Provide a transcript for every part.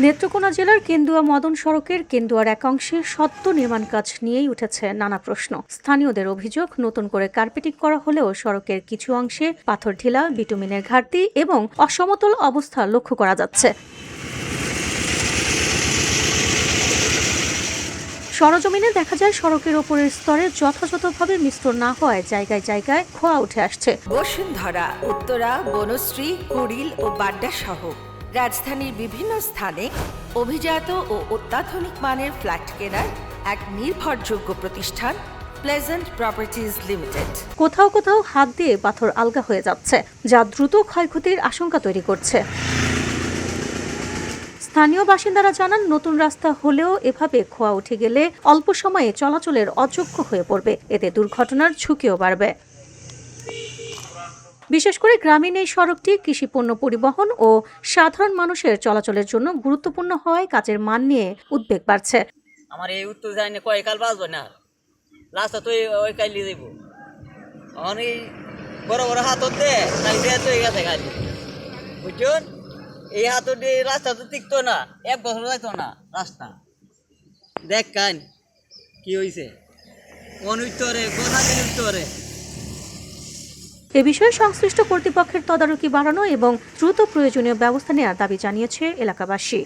নেত্রকোনা জেলার কেন্দুয়া মদন সড়কের কেন্দুয়ার একাংশে সদ্য নির্মাণ কাজ নিয়েই উঠেছে নানা প্রশ্ন। স্থানীয়দের অভিযোগ, নতুন করে কার্পেটিং করা হলেও সড়কের কিছু অংশে পাথর ঢিলা, বিটুমিনের ঘাটতি এবং অসমতল অবস্থা লক্ষ্য করা যাচ্ছে। সরজমিনে দেখা যায় সড়কের ওপরের স্তরে যথাযথভাবে মিশ্রণ না হওয়ায় জায়গায় জায়গায় খোয়া উঠে আসছে। বসুন্ধরা, উত্তরা, বনশ্রী, কুড়িল ও বাড্ডা সহ রাজধানীর বিভিন্ন স্থানে অভিজাত ও অত্যাধুনিক মানের ফ্ল্যাট কেনার এক নির্ভরযোগ্য প্রতিষ্ঠান প্লেজেন্ট প্রপার্টিজ লিমিটেড। কোথাও কোথাও হাত দিয়ে পাথর আলগা হয়ে যাচ্ছে, যা দ্রুত ক্ষয়ক্ষতির আশঙ্কা তৈরি করছে। স্থানীয় বাসিন্দারা জানান, নতুন রাস্তা হলেও এভাবে খোয়া উঠে গেলে অল্প সময়ে চলাচলের অযোগ্য হয়ে পড়বে, এতে দুর্ঘটনার ঝুঁকিও বাড়বে। বিশেষ করে গ্রামীণ এই সড়কটি কৃষিপণ্য পরিবহন ও সাধারণ মানুষের চলাচলের জন্য গুরুত্বপূর্ণ হওয়ায় কাজের মান নিয়ে উদ্বেগ বাড়ছে। আমার এই উত্তর যাই না, কয়েকাল বাঁচবো না, রাস্তা তো ওই কাইলি যাইব। অনেক বড় বড় হাত হতে খালি দেয়া তো হয়ে গেছে খালি, বুঝছেন? এই হাত দিয়ে রাস্তা তো টিকতো না, 1 বছর যাইতো না রাস্তা। দেখ কান কি হয়েছে, কোন উত্তরে কোথা থেকে উত্তরে। এ বিষয়ে সংশ্লিষ্ট কর্তৃপক্ষের তদারকি বাড়ানো এবং দ্রুত প্রয়োজনীয় ব্যবস্থা নেওয়ার দাবি জানিয়েছে এলাকাবাসী।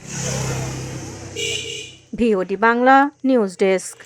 VOD Bangla news desk.